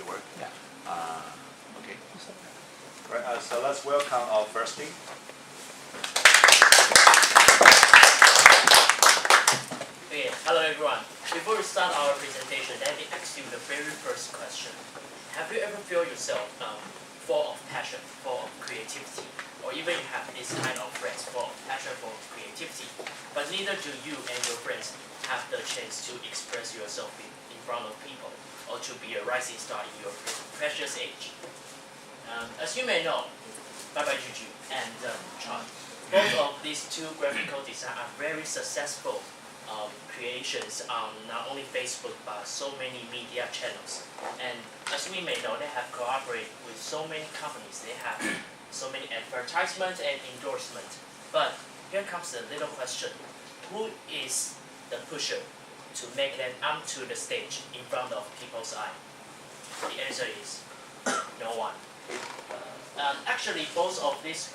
it work? Yeah. Okay. Right, so let's welcome our first speaker. Okay, hello everyone. Before we start our presentation, let me ask you the very first question. Have you ever feel yourself full of passion, full of creativity, or even you have this kind of friends full of passion for creativity, but neither do you and your friends have the chance to express yourself in front of people, or to be a rising star in your precious age? As you may know, Bye Juju and Chad, both of these two graphical design are very successful creations on not only Facebook but so many media channels. And as we may know, they have cooperated with so many companies. They have so many advertisements and endorsements. But here comes the little question: who is the pusher to make them onto the stage in front of people's eye? The answer is no one. Actually, both of these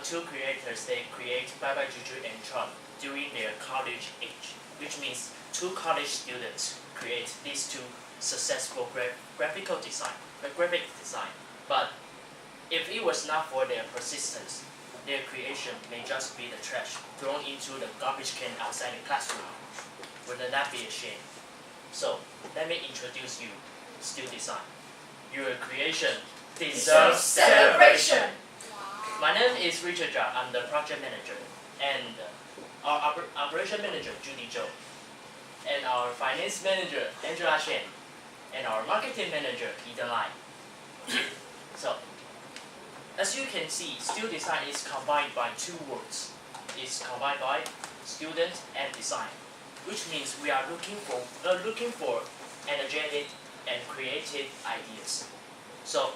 two creators, they create Bye Juju and Chun during their college age, which means two college students create these two successful graphic design. But if it was not for their persistence, their creation may just be the trash thrown into the garbage can outside the classroom. Would that be a shame? So let me introduce you, Studesign. Your creation deserves celebration. My name is Richard Zhao. I'm the project manager, and our operation manager, Judy Zhou, and our finance manager, Angela Shen, and our marketing manager, Eden Lai. So, as you can see, Studesign is combined by two words. It's combined by student and design, which means we are looking for energetic and creative ideas. So,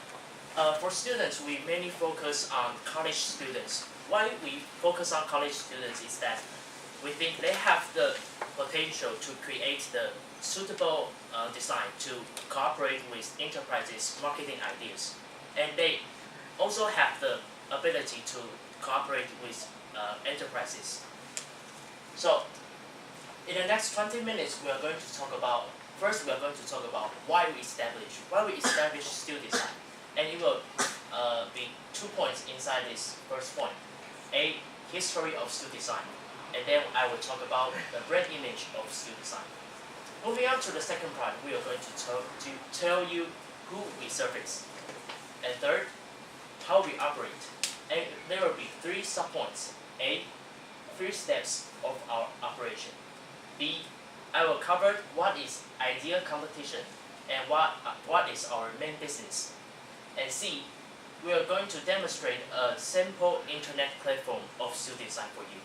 for students, we mainly focus on college students. Why we focus on college students is that we think they have the potential to create the suitable design to cooperate with enterprises' marketing ideas. And they also have the ability to cooperate with enterprises. So, in the next 20 minutes, we are going to talk about, first we are going to talk about why we established Studesign. And it will be 2 points inside this first point. A, history of Studesign. And then I will talk about the brand image of Studesign. Moving on to the second part, we are going to tell you who we service. And third, how we operate. And there will be 3 subpoints. A, 3 steps of our operation. B, I will cover what is ideal competition and what is our main business. And C, we are going to demonstrate a simple internet platform of Studesign for you.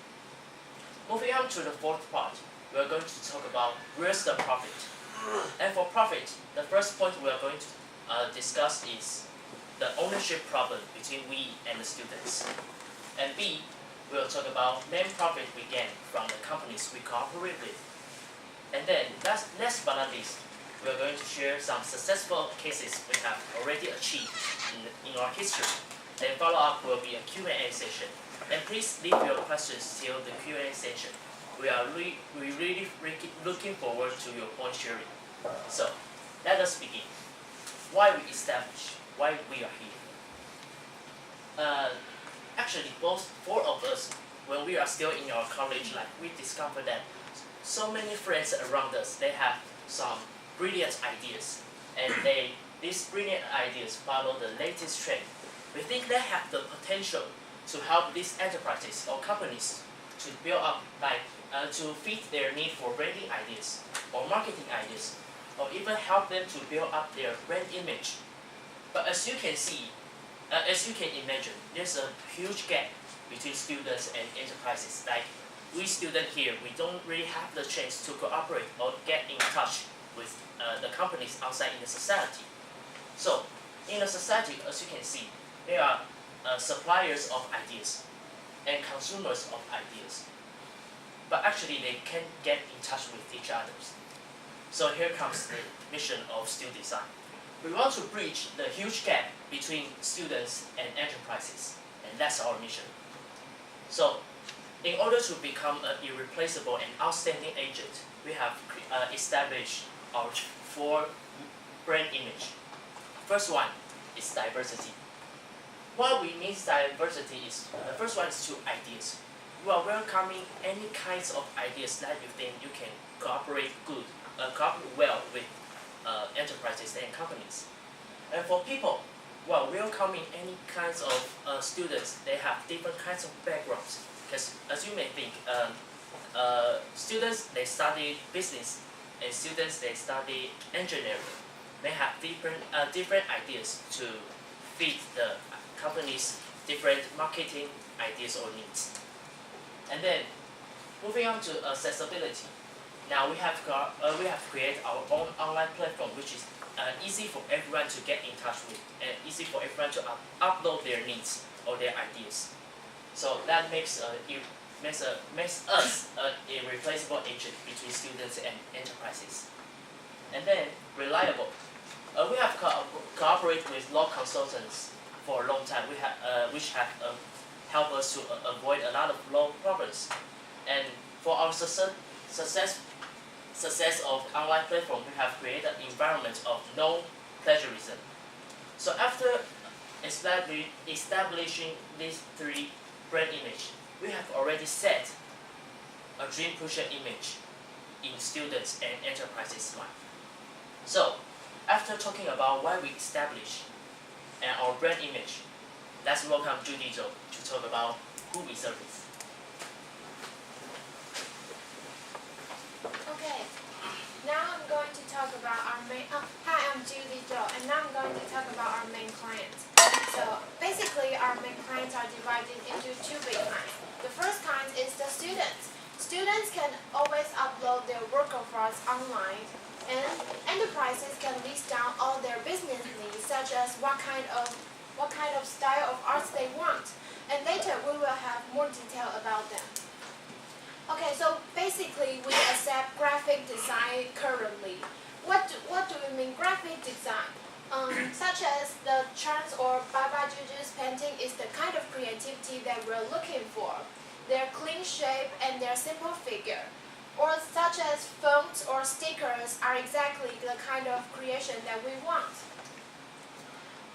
Moving on to the fourth part, we are going to talk about where's the profit. And for profit, the first point we are going to discuss is the ownership problem between we and the students. And B, we will talk about main profit we gain from the companies we cooperate with. And then, last but not least, we are going to share some successful cases we have already achieved in our history. Then follow up will be a Q&A session. And please leave your questions till the Q&A session. We are really looking forward to your point sharing. So, let us begin. Why we established, why we are here. Actually, both 4 of us, when we are still in our college life, we discovered that so many friends around us, they have some brilliant ideas, and these brilliant ideas follow the latest trend. We think they have the potential to help these enterprises or companies to build up, to fit their need for branding ideas or marketing ideas, or even help them to build up their brand image. But as you can see, as you can imagine, there's a huge gap between students and enterprises. Like we students here, we don't really have the chance to cooperate or get in touch with the companies outside in the society. So, in the society, as you can see, there are suppliers of ideas and consumers of ideas. But actually, they can't get in touch with each other. So here comes the mission of Studesign. We want to bridge the huge gap between students and enterprises, and that's our mission. So, in order to become an irreplaceable and outstanding agent, we have established our 4 brand image. First one is diversity. What we mean diversity is the first one is two ideas. You are welcoming any kinds of ideas that you think you can cooperate well with enterprises and companies. And for people, well, welcoming any kinds of students, they have different kinds of backgrounds. Because as you may think, students they study business, and students they study engineering. They have different ideas to fit the company's different marketing ideas or needs. And then, moving on to accessibility. Now we have created our own online platform, which is easy for everyone to get in touch with, and easy for everyone to upload their needs or their ideas. So that makes us an irreplaceable agent between students and enterprises. And then reliable. We have cooperated with law consultants for a long time, which have helped us to avoid a lot of law problems. And for our success of online platform, we have created an environment of no plagiarism. So after establishing these three brand image, we have already set a dream pusher image in students and enterprises' mind. So after talking about why we established and our brand image, let's welcome Judy Zhou to talk about who we service. Okay, now I'm going to talk about our main. Hi, I'm Judy Zhou, and now I'm going to talk about our main clients. So basically, our main clients are divided into two big kinds. The first kind is the students. Students can always upload their work of art online, and enterprises can list down all their business needs, such as what kind of style of arts they want. And later we will have more detail about them. Okay, so basically we accept graphic design currently. What do we mean graphic design? Such as the charts or Baba Juju's painting is the kind of creativity that we're looking for. Their clean shape and their simple figure. Or such as fonts or stickers are exactly the kind of creation that we want.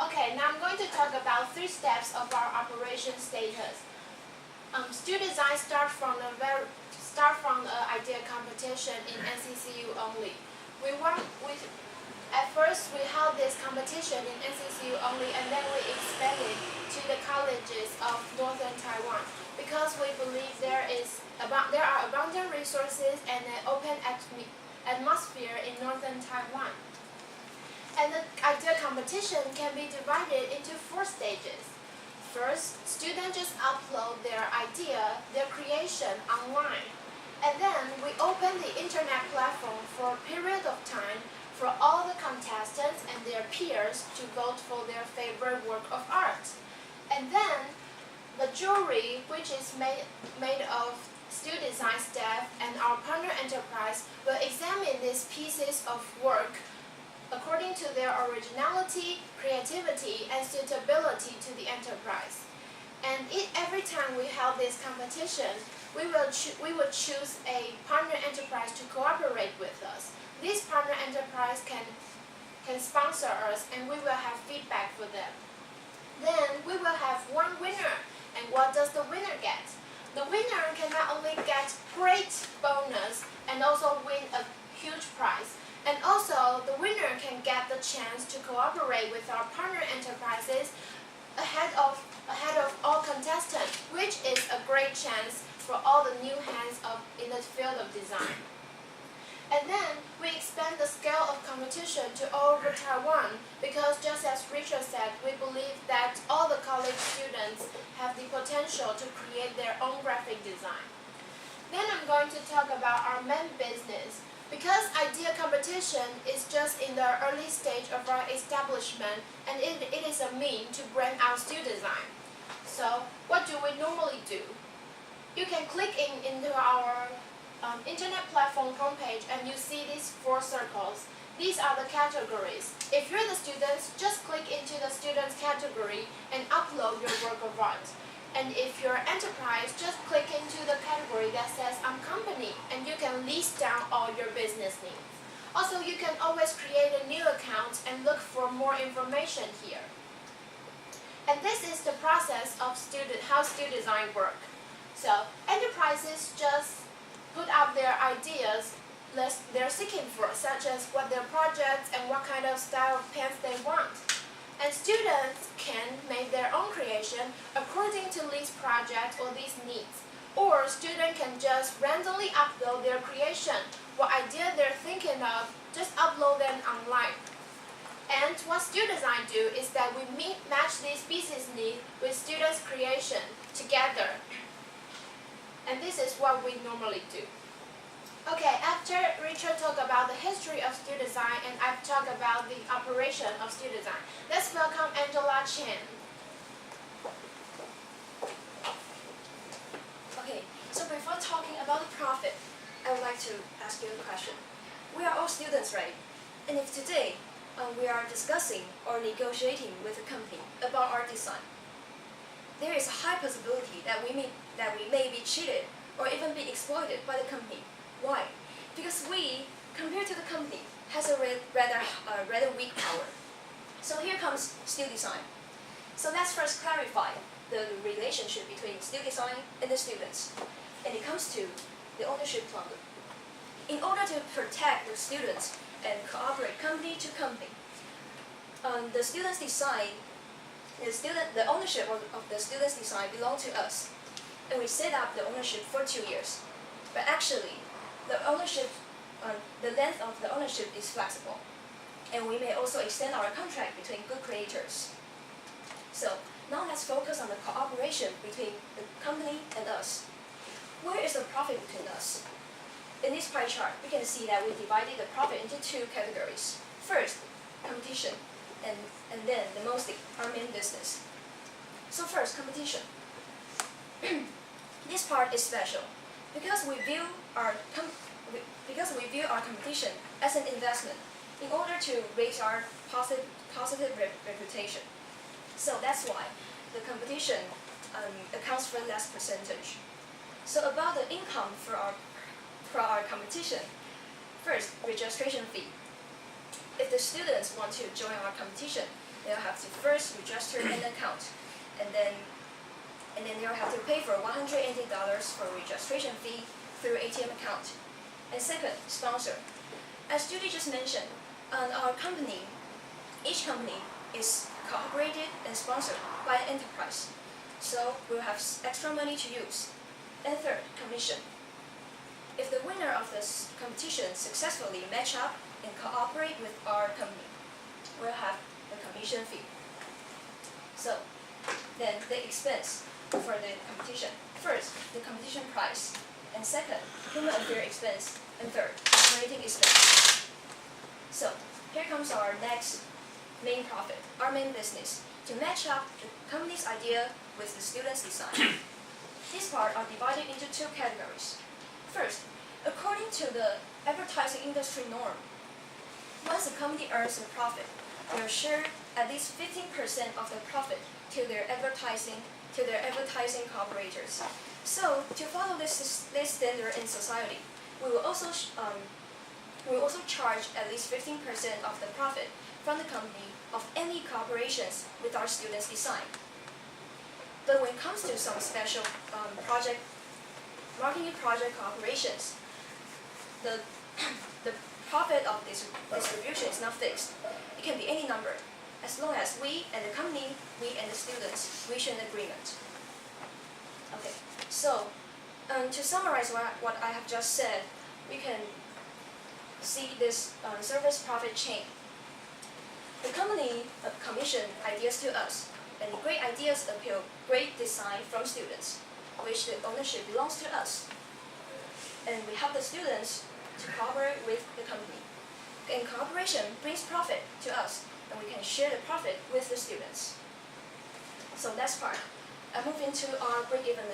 Okay, now I'm going to talk about 3 steps of our operation status. Studesign start from the idea competition in NCCU only. At first we held this competition in NCCU only, and then we expanded to the colleges of northern Taiwan because we believe there are abundant resources and an open atmosphere in northern Taiwan. And the idea competition can be divided into 4 stages. First, students just upload their idea, their creation online. And then we open the internet platform for a period of time for all the contestants and their peers to vote for their favorite work of art. And then the jury, which is made of Studesign staff and our partner enterprise, will examine these pieces of work according to their originality, creativity, and suitability to the enterprise. And every time we held this competition, we will choose a partner enterprise to cooperate with us. This partner enterprise can sponsor us, and we will have feedback for them. Then we will have one winner. And what does the winner get? The winner can not only get great bonus and also win a huge prize. And also, the winner can get the chance to cooperate with our partner enterprises ahead of all contestants, which is a great chance for all the new hands in the field of design. And then we expand the scale of competition to all over Taiwan because, just as Richard said, we believe that all the college students have the potential to create their own graphic design. Then I'm going to talk about our main business. Because idea competition is just in the early stage of our establishment, and it is a means to brand out Studesign. So what do we normally do? You can click into our internet platform homepage and you see these 4 circles. These are the categories. If you're the students, just click into the students category and upload your work of art. And if you're enterprise, just click into the category that says company, and you can list down all your business needs. Also, you can always create a new account and look for more information here. And this is the process of how Studesign work. So enterprises just put out their ideas they're seeking for, such as what their projects and what kind of style of pens they want. And students can make their own creation according to these projects or these needs. Or students can just randomly upload their creation, what idea they're thinking of, just upload them online. And what Studesign do is that we match these business needs with students' creation together. And this is what we normally do. Okay, after Richard talked about the history of Studesign and I've talked about the operation of Studesign, let's welcome Angela Chen. Okay, so before talking about the profit, I would like to ask you a question. We are all students, right? And if today we are discussing or negotiating with a company about our design, there is a high possibility that we may be cheated or even be exploited by the company. Why? Because we, compared to the company, has a rather weak power. So here comes Studesign. So let's first clarify the relationship between Studesign and the students. And it comes to the ownership problem. In order to protect the students and cooperate company to company, the students' design, the ownership of the students' design belongs to us. And we set up the ownership for 2 years. But actually, the length of the ownership is flexible. And we may also extend our contract between good creators. So now let's focus on the cooperation between the company and us. Where is the profit between us? In this pie chart, we can see that we divided the profit into 2 categories. First, competition, and then the mostly our main business. So first, competition. This part is special because we view our competition as an investment in order to raise our positive reputation. So that's why the competition accounts for less percentage. So about the income for our competition, first, registration fee. If the students want to join our competition, they'll have to first register an account, and then they'll have to pay for $180 for registration fee through ATM account. And second, sponsor. As Judy just mentioned, our company, each company is cooperated and sponsored by an enterprise. So we'll have extra money to use. And third, commission. If the winner of this competition successfully match up and cooperate with our company, we'll have the commission fee. So then the expense for the competition. First, the competition price. And second, human affairs expense. And third, operating expense. So here comes our next main profit, our main business, to match up the company's idea with the student's design. These parts are divided into 2 categories. First, according to the advertising industry norm, once a company earns a profit, they'll share at least 15% of the profit to their advertising cooperators. So to follow this standard in society, we will also charge at least 15% of the profit from the company of any cooperations with our students' design. But when it comes to some special marketing project cooperations, the profit of this distribution is not fixed. It can be any number, as long as we and the company, we and the students reach an agreement. Okay, so to summarize what I have just said, we can see this service profit chain. The company commission ideas to us, and great ideas appeal great design from students, which the ownership belongs to us. And we help the students to cooperate with the company. And cooperation brings profit to us, and we can share the profit with the students. So that's part. I move into our break-even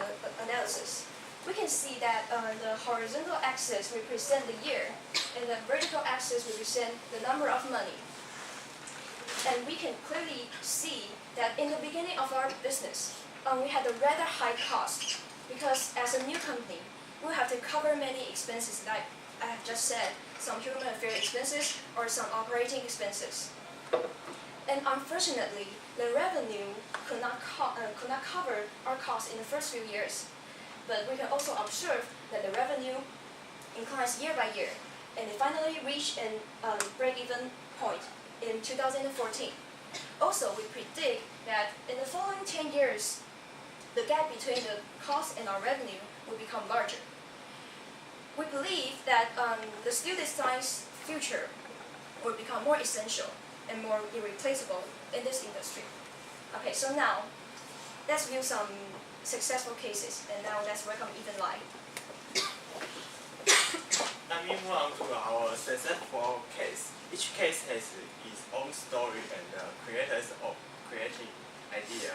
analysis. We can see that the horizontal axis represents the year, and the vertical axis represents the number of money. And we can clearly see that in the beginning of our business, we had a rather high cost, because as a new company, we have to cover many expenses, like I have just said, some human affairs expenses or some operating expenses. And unfortunately, the revenue could not cover our costs in the first few years. But we can also observe that the revenue inclines year by year, and it finally reached a break-even point in 2014. Also, we predict that in the following 10 years, the gap between the cost and our revenue will become larger. We believe that the Studesign's future will become more essential and more irreplaceable in this industry. Okay, so now let's view some successful cases, and now let's welcome Ethan Lai. Let me move on to our successful case. Each case has its own story and creators of creative idea.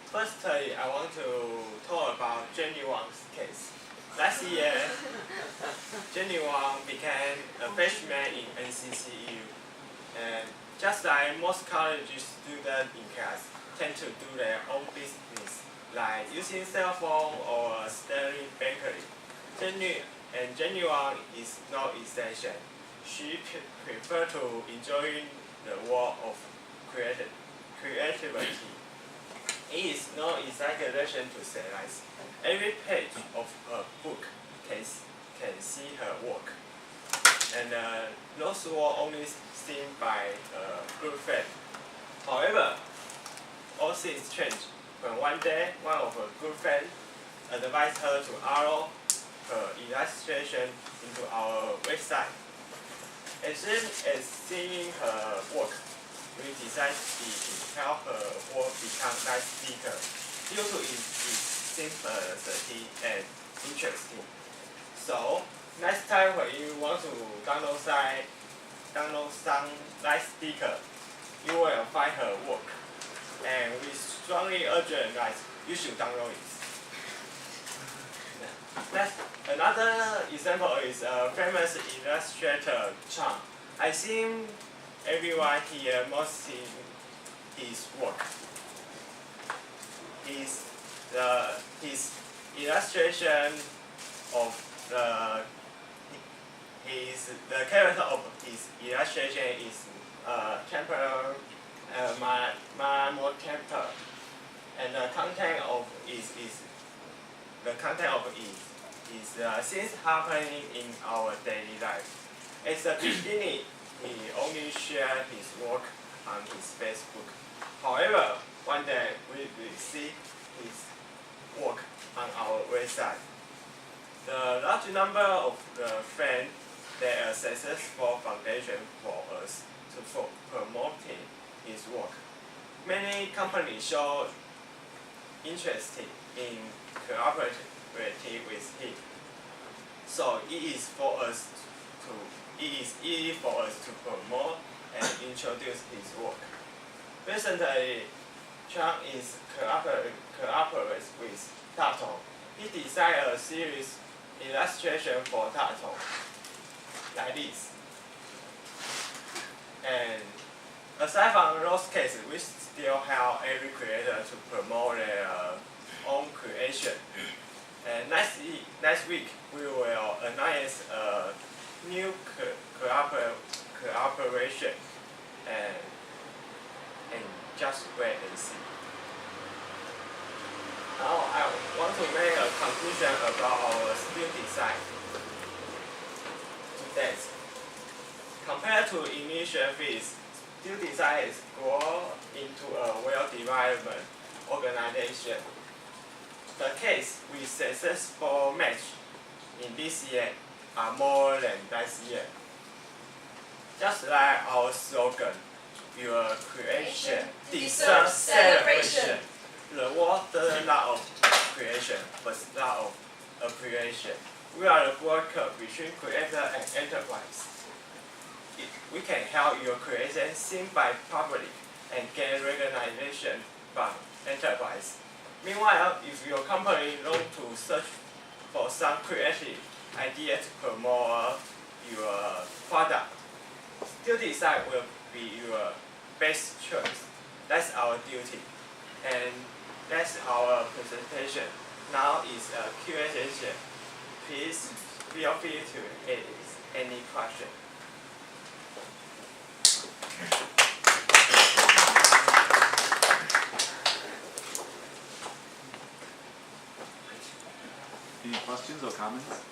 Firstly, I want to talk about Jenny Wang's case. Last year, Jenny Wang became a freshman in NCCU, and just like most college students in class tend to do their own business, like using cell phone or studying bakery. Jenny Wang is no exception. She prefers to enjoy the world of creativity. It is no exaggeration to say that every page of a book can see her work. And those were only seen by a good friend. However, all things changed when one day one of her good friends advised her to upload her illustration into our website. As soon as seeing her work, we decided to help her work become nice speaker due to its simplicity and interesting. So next time when you want to download some nice speaker, you will find her work, and we strongly urge that you should download it. Another example is famous illustrator Chang. I think everyone here must see his work. His illustration of the character of his illustration is temporary character, and the content of things happening in our daily life. At the beginning, he only shared his work on his Facebook. However, one day we will see his work on our website. The large number of the friends that a successful foundation for us to promoting his work. Many companies show interest in cooperating with him. So it is easy for us to promote and introduce his work. Recently, Chang is cooperates with Tato. He designed a series illustration for Tato, like this. And aside from those cases, we still help every creator to promote their own creation. And next week, we will announce a new cooperation, and just wait and see. Now I want to make a conclusion about our Studesign today. Compared to initial phase, Studesign is grown into a well-developed organization. The case we successful match in this year are more than last year. Just like our slogan, your creation deserves celebration. The world doesn't love creation, but love of appreciation. We are the broker between creator and enterprise. We can help your creation seen by public and get recognition from enterprise. Meanwhile, if your company wants to search for some creative idea to promote your product, Studesign will be your best choice. That's our duty. And that's our presentation. Now is a Q&A session. Please feel free to ask any question. comments?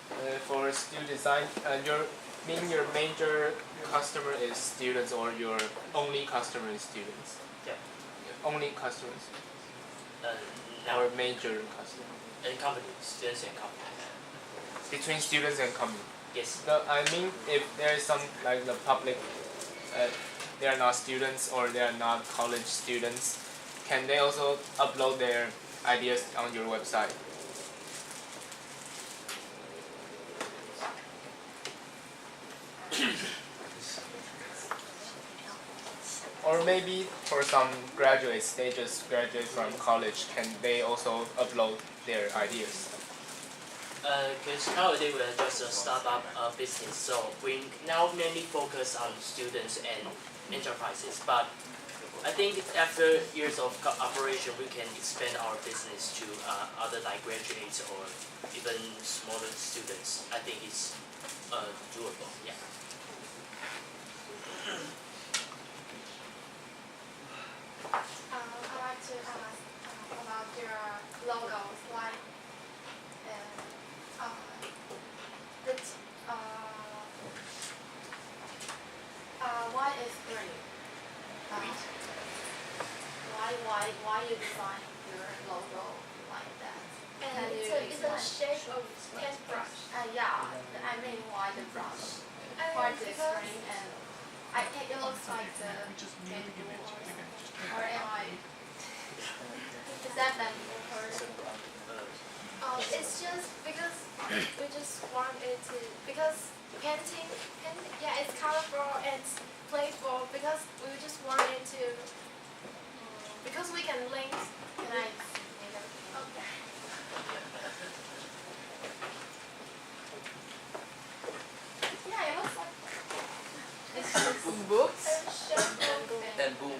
For Studesign, your major customer is students, or your only customer is students? Yeah. Only customers Now, or major customer? and company, students and company. Between students and company. Yes. I mean, if there is some like the public, they are not students or they are not college students, can they also upload their ideas on your website? Or maybe for some graduates, they just graduate from college, can they also upload their ideas? Because nowadays we're just a startup business, so we now mainly focus on students and enterprises. But I think after years of operation, we can expand our business to other like graduates or even smaller students. I think it's doable. Yeah. I'd like to ask about your logos, like the why is green? Why you design your logo like that? Can you It's a explain? shape of paintbrush. Yeah, I mean why the brush? Why this green and it looks like the bamboo or am I? Is that bamboo or? It's just because we just want it to painting, yeah, it's colorful and playful because we just want it to because we can link. Can I? Okay. Yeah, it looks like. It's just Books? Bamboo.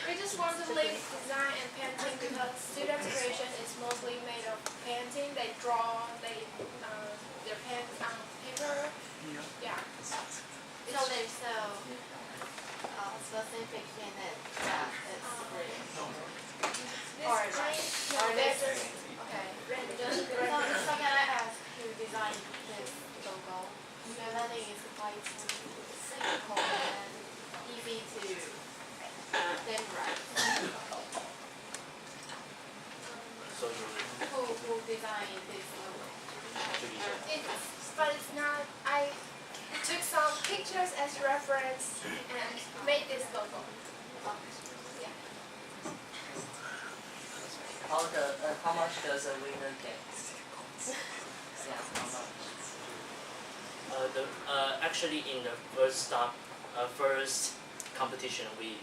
We just want to link design and painting because student creation is mostly made of painting. They draw, their pens on paper. Yeah. So there's so specific in it that it's green. Or There's just okay. So can I ask who designed this logo? Because I think it's quite simple and easy to memorize. So you Who designed this logo? But it's not. I took some pictures as reference and made this logo. Yeah. How much does a winner get? Yeah, how much? Actually in the first competition we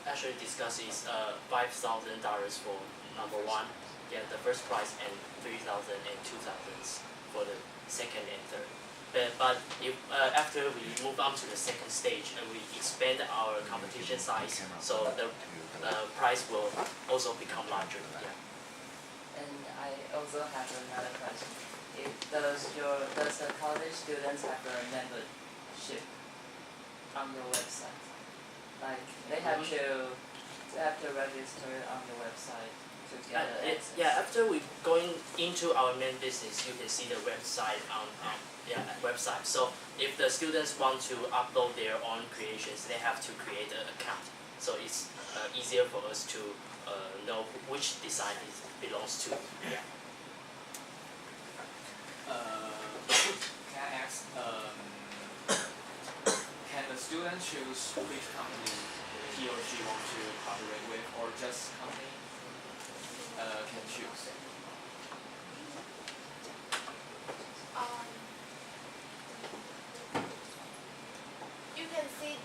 actually discussed is $5,000 for number one, get the first prize, and 3,000 and 2,000 for the second and third. But if after we move on to the second stage and we expand our competition size, so the prize will also become larger. Yeah. And I also have another question. Does the college students have a membership on your website? Like they have to register on the website to get access. Yeah, after we going into our main business, you can see the website on website. So if the students want to upload their own creations, they have to create an account. So it's easier for us to know which design it belongs to. Yeah. Can I ask, can the student choose which company he or she wants to collaborate with, or just company can choose? You can see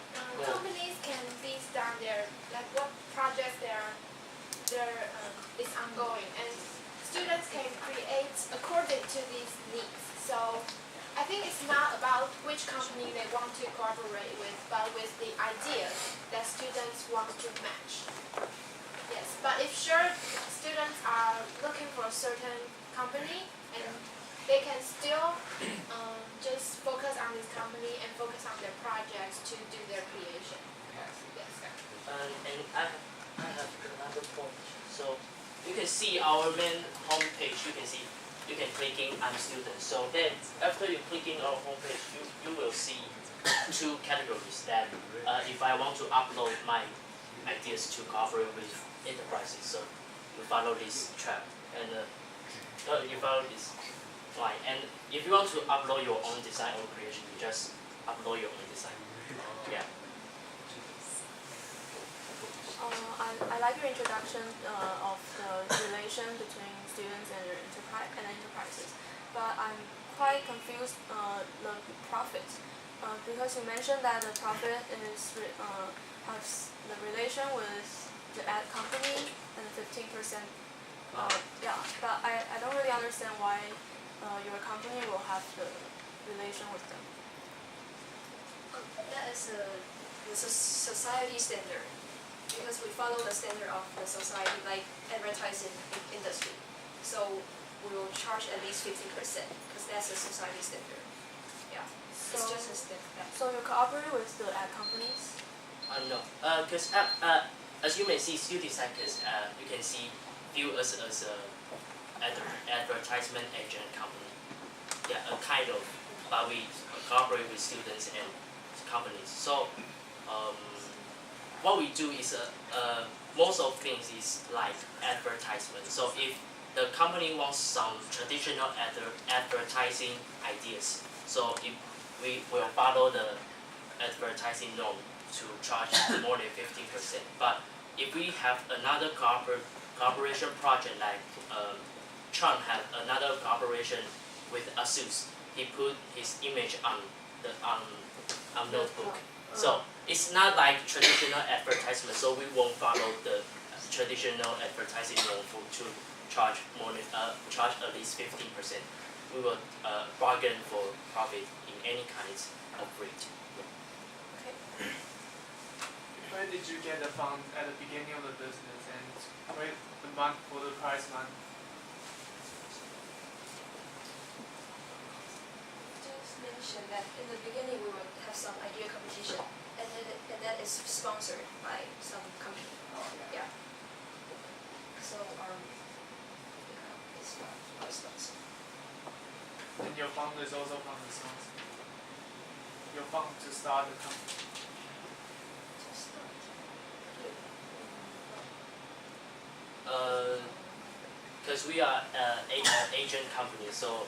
companies can list down their like what projects is ongoing, and students can create according to these needs. So I think it's not about which company they want to cooperate with, but with the ideas that students want to match. Yes, but if students are looking for a certain company, and they can still just focus on this company and focus on their projects to do their creation. Yes. And I have another point. So you can see our main homepage. You can see you can clicking I'm student. So then after you clicking our homepage, you will see two categories that if I want to upload my ideas to cooperate with enterprises, so you follow this track and you follow this line. And if you want to upload your own design or creation, you just upload your own design. Yeah. I like your introduction of the relation between students and enterprises, but I'm quite confused the profit because you mentioned that the profit has the relation with the ad company and 15%. Yeah, but I don't really understand why your company will have the relation with them. That is the society standard, because we follow the standard of the society, like advertising industry. So we will charge at least 15%, because that's the society standard. Yeah, it's just a standard. So you cooperate with the ad companies? No, because as you may see, Studesign is you can see view us as a advertisement agent company. Yeah, a kind of, but we cooperate with students and companies. So what we do is most of things is like advertisement. So if the company wants some traditional advertising ideas, so if we will follow the advertising norm to charge more than 15%. But if we have another cooperation project, like Trump had another cooperation with ASUS, he put his image on the notebook. So it's not like traditional advertisement. So we won't follow the traditional advertising norm to charge more than charge at least 15%. We will bargain for profit in any kinds of rate. Where did you get the fund at the beginning of the business, and where the month for the prize month? Just mention that in the beginning we will have some idea competition, and that is sponsored by some company. Yeah. So it's not sponsor. And your fund is also from the sponsor. Your fund to start the company. Because we are an agent company, so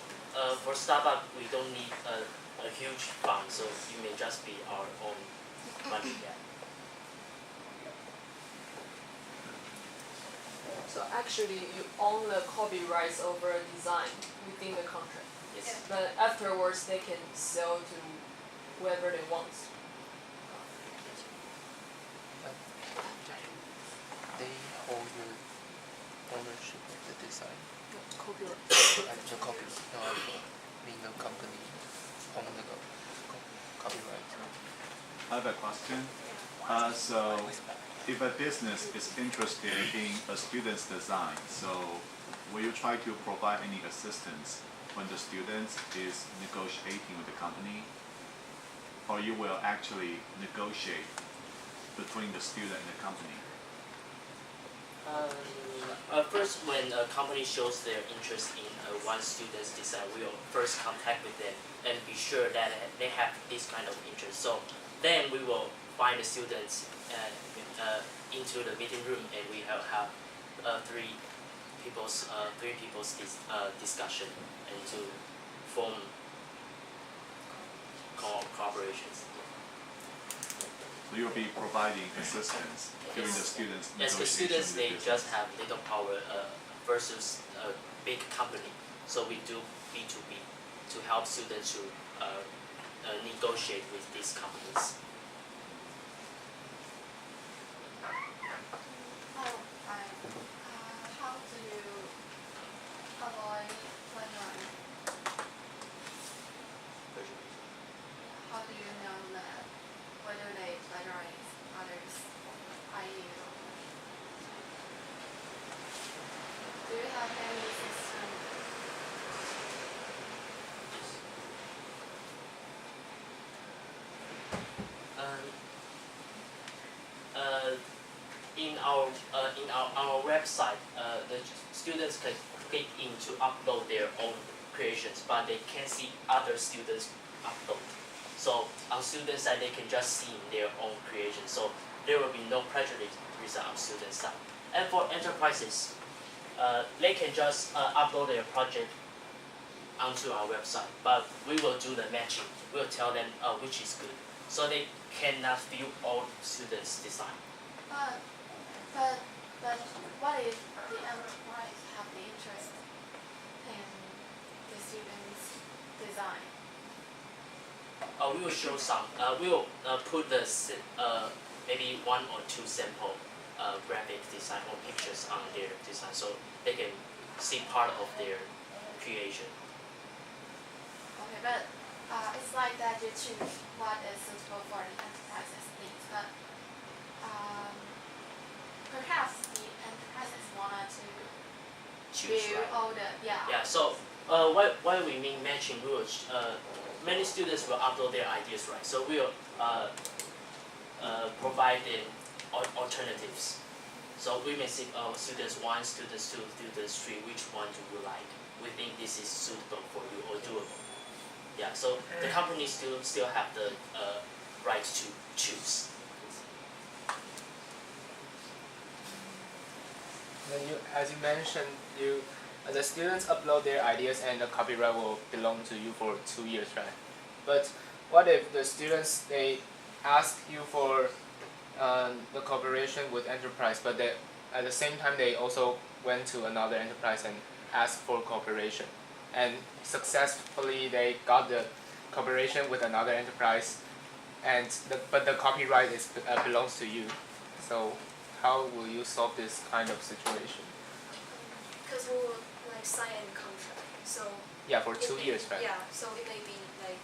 for startup we don't need a huge fund, so you may just be our own money. Yeah. So actually, you own the copyrights over a design within the contract. Yes. But afterwards, they can sell to whoever they want. They hold the ownership of the design. Copyright. Like the copy. No, I mean the company own the copyright. I have a question. So if a business is interested in a student's design, so will you try to provide any assistance when the student is negotiating with the company? Or you will actually negotiate between the student and the company? First, when a company shows their interest in one student's design, we will first contact with them and be sure that they have this kind of interest. So then we will find the students into the meeting room, and we have three people's discussion and to form cooperations. So you'll be providing assistance during the students' Yes, the negotiation students, with they the just business. have little power versus a big company. So we do B2B to help students to negotiate with these companies. How do you avoid plagiarism? How do you know that whether they plagiarize others' ideas? Do you have any system? In our website, the students can click in to upload their own creations, but they can't see other students upload. So on student side, they can just see their own creation. So there will be no prejudice on student side. And for enterprises, they can just upload their project onto our website, but we will do the matching. We'll tell them which is good, so they cannot view all students' design. But what if the enterprise have the interest in the students' design? We will show some. We will put the maybe 1 or 2 sample graphic design or pictures on their design, so they can see part of their creation. Okay, but it's like that you choose what is suitable for the enterprise's needs, but perhaps the enterprises wanted to Choose, view right? all the Yeah. So what we mean matching, we will many students will upload their ideas, right? So we'll provide them alternatives. So we may see students 1, students 2, students 3, which one do you like? We think this is suitable for you or doable. Yeah, so the company still have the right to choose. Then as you mentioned, the students upload their ideas and the copyright will belong to you for 2 years, right? But what if the students they ask you for the cooperation with enterprise, but at the same time they also went to another enterprise and asked for cooperation, and successfully they got the cooperation with another enterprise, and but the copyright belongs to you. So how will you solve this kind of situation? Because we will like sign a contract. So Yeah, for 2 years, right? yeah, so it may be like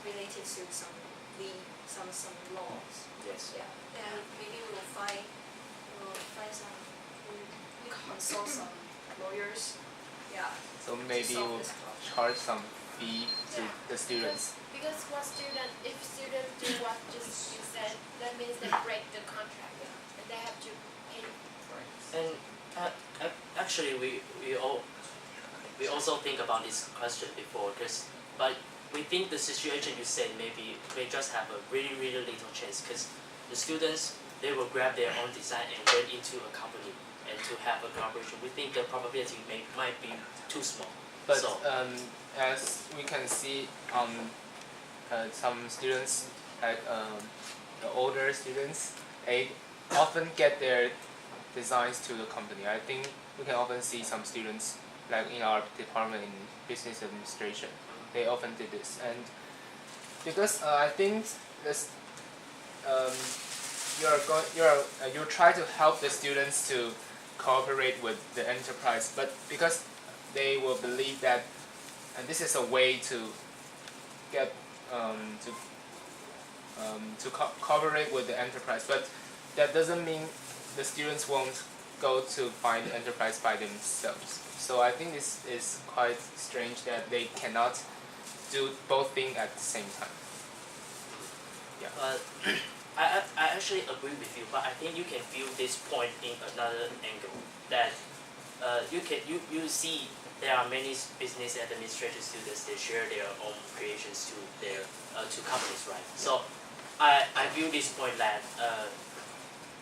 related to some laws. Yes. Yeah, and maybe we will find some we consult some lawyers. Yeah. So maybe solve we'll this problem. charge some fee to Yeah. the students. Because if students do what just you said, that means they break the contract, and they have to pay. And actually, we also think about this question before, but we think the situation you said maybe may just have a really little chance, because the students they will grab their own design and get into a company and to have a collaboration. We think the probability might be too small. But So as we can see, some students, like the older students, they often get their designs to the company. I think we can often see some students, like in our department in business administration, they often did this. And because I think this, you try to help the students to cooperate with the enterprise, but because they will believe that, and this is a way to get cooperate with the enterprise, but that doesn't mean the students won't go to find the enterprise by themselves. So I think this is quite strange that they cannot do both things at the same time. Yeah. I actually agree with you, but I think you can view this point in another angle. That you see there are many business administration students that share their own creations to their to companies, right? So I view this point that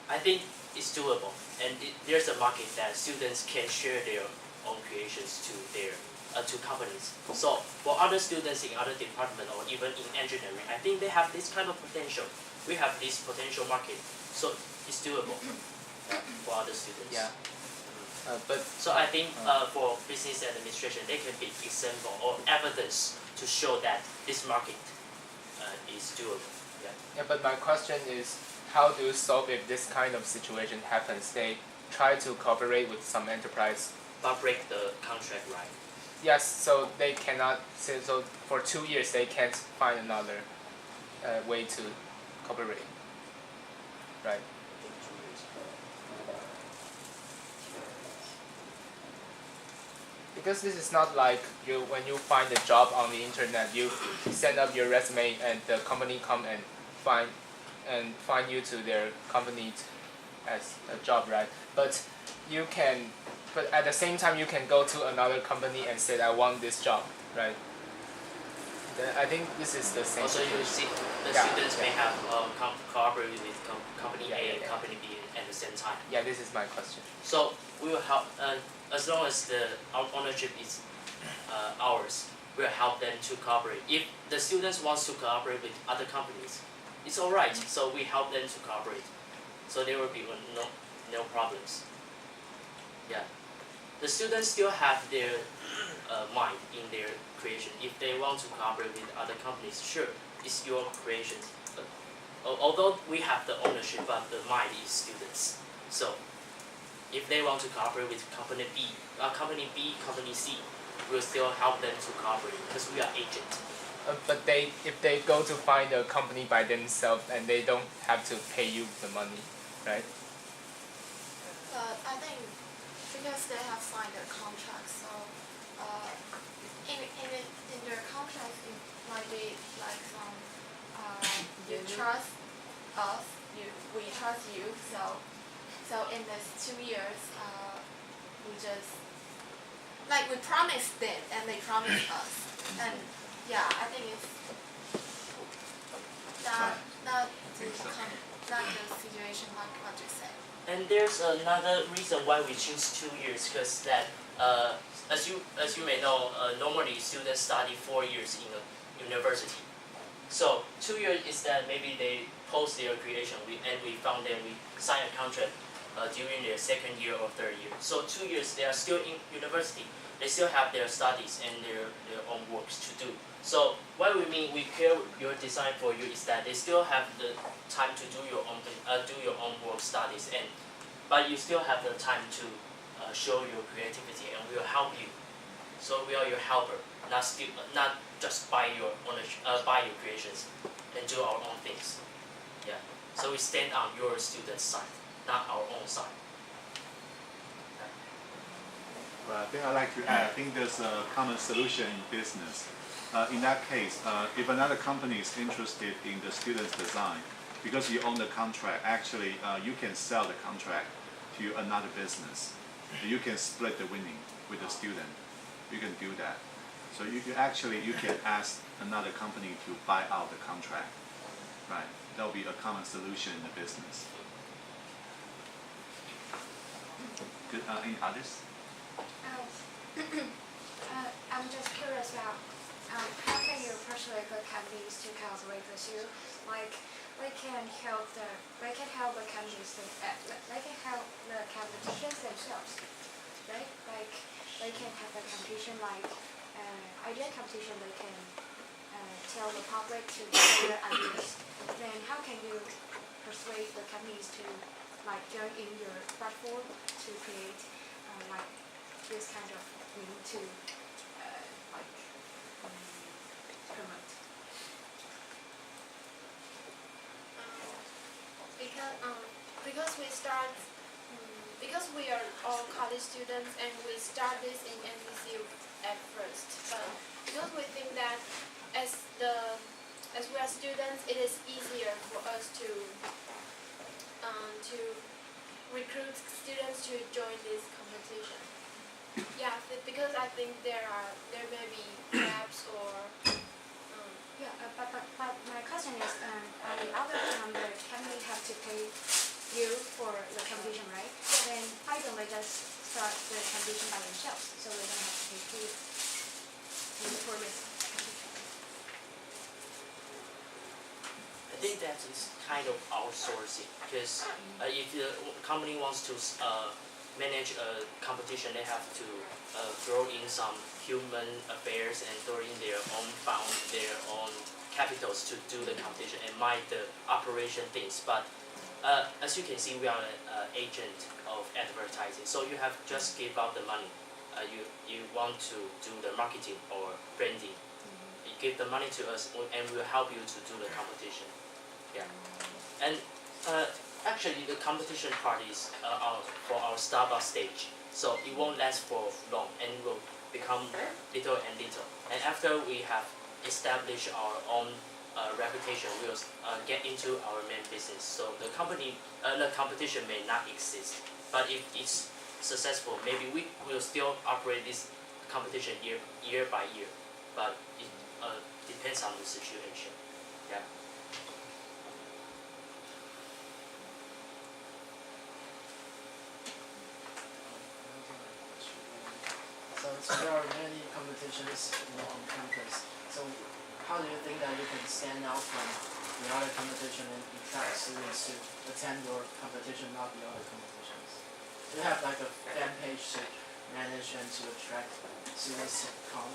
I think it's doable, and there's a market that students can share their own creations to their to companies. So for other students in other department or even in engineering, I think they have this kind of potential. We have this potential market, so it's doable for other students. Yeah. But so I think for business administration, there can be example or evidence to show that this market is doable. Yeah. Yeah, but my question is, how do you solve if this kind of situation happens? They try to cooperate with some enterprise, but break the contract, right? Yes, so they cannot. So for 2 years, they can't find another way to cooperate, right? Because this is not like when you find a job on the internet, you send up your resume and the company come and find you to their company as a job, right? But you can but at the same time you can go to another company and say I want this job, right? Then I think this is the same. Also, you see, the Yeah, students may yeah. have cooperated with company Yeah, A yeah, and yeah. company B at the same time. Yeah, this is my question. So we will help, as long as our ownership is ours, we'll help them to cooperate. If the students wants to cooperate with other companies, it's all right. So we help them to cooperate. So there will be no problems. Yeah, the students still have their mind in their creation. If they want to cooperate with other companies, sure, it's your creation. But although we have the ownership, but the mind is students. So if they want to cooperate with company B, company C, we'll still help them to cooperate because we are agent. But if they go to find a company by themselves and they don't have to pay you the money, right? But I think because they have signed a contract, so in their contract it might be like some you trust us, we trust you, so in this 2 years we just like we promised them and they promised us, and yeah, I think it's not the situation like what you said. And there's another reason why we choose 2 years, because that as you may know, normally students study 4 years in a university. So 2 years is that maybe they post their creation, and we found them, we sign a contract during their 2nd year or 3rd year. So 2 years they are still in university. They still have their studies and their own works to do. So what we mean we care your design for you is that they still have the time to do your own work studies, but you still have the time to show your creativity, and we will help you. So we are your helper, not just buy your creations and do our own things. Yeah. So we stand on your student's side, not our own side. Well, I think I'd like to add, I think there's a common solution in business. In that case, if another company is interested in the student's design, because you own the contract, actually you can sell the contract to another business. You can split the winning with the student. You can do that. So you can ask another company to buy out the contract. Right. That will be a common solution in the business. Good. Any others? I'm just curious about how can you persuade the companies to collaborate with you? Like they can help the companies they can help the competitions themselves, right? Like they can have a competition like idea competition. They can tell the public to share their ideas. Then how can you persuade the companies to like join in your platform to create like this kind of thing to promote? Because we are all college students and we start this in NCC at first. Because we think that as we are students, it is easier for us to recruit students to join this competition. Yeah, because I think there may be gaps or. But my question is, on the other hand, the company have to pay you for the competition, right? Then why don't they just start the competition by themselves, so they don't have to pay you for this competition? I think that is kind of outsourcing, because if the company wants to manage a competition, they have to throw in some human affairs and throw in their own fund, their own capitals to do the competition and mind the operation things. But as you can see, we are an agent of advertising, so you have just give out the money. You want to do the marketing or branding, you give the money to us, and we'll help you to do the competition. Yeah, and actually the competition part is for our startup stage, so it won't last for long and will become little and little. And after we have established our own reputation, we'll get into our main business. So the competition may not exist, but if it's successful, maybe we will still operate this competition year by year, but it depends on the situation. Yeah. So there are many competitions on campus. So how do you think that you can stand out from the other competition and attract students to attend your competition, not the other competitions? Do you have like a fan page to manage and to attract students to come?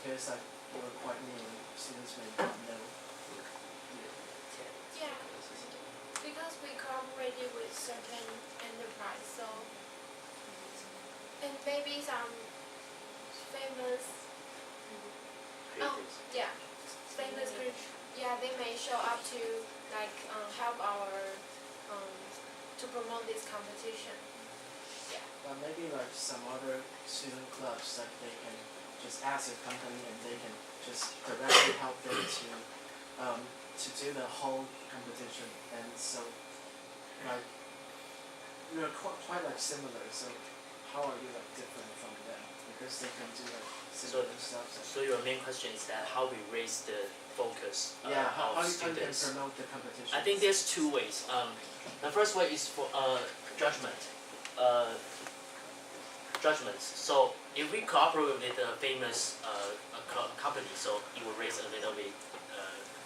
Because like you're quite new, students may not know you. Yeah, because we cooperated with certain enterprise, so and maybe some famous. Oh, yeah, famous group. Yeah, they may show up to like help our to promote this competition. Yeah. But maybe like some other student clubs, like they can just ask a company and they can just directly help them to do the whole competition. And so like you're quite like similar. So how are you like different from them? Because they can do like similar stuff. So your main question is that how we raise the focus Yeah, how of you can students. promote the competition? I think there's two ways. The first way is for judgment. Judgments. So if we cooperate with a famous company, so it will raise a little bit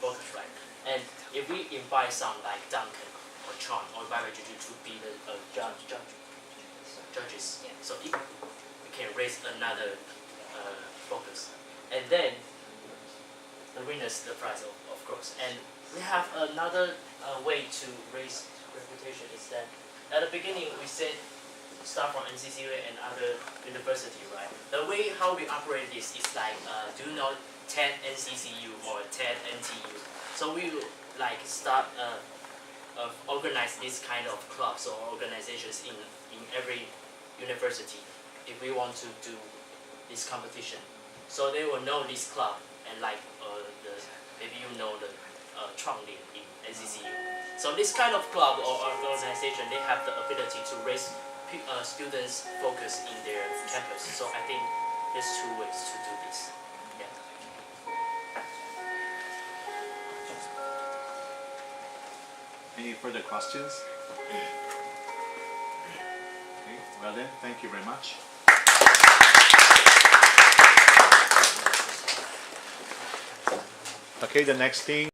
focus, right? And if we invite some like Duncan or John or Barry to be the judges, Yeah. so we can raise another focus, and then the winners the prize, of course. And we have another way to raise reputation is that at the beginning we said start from NCCU and other university, right? The way how we operate this is like do not 10 NCCU or 10 NTU. So we will like start organize this kind of clubs or organizations in every university if we want to do this competition. So they will know this club and like maybe you know the Chongling in NCCU. So this kind of club or organization, they have the ability to raise students' focus in their campus. So I think there's two ways to do this. Yeah. Any further questions? Okay, well then, thank you very much. Okay, the next thing.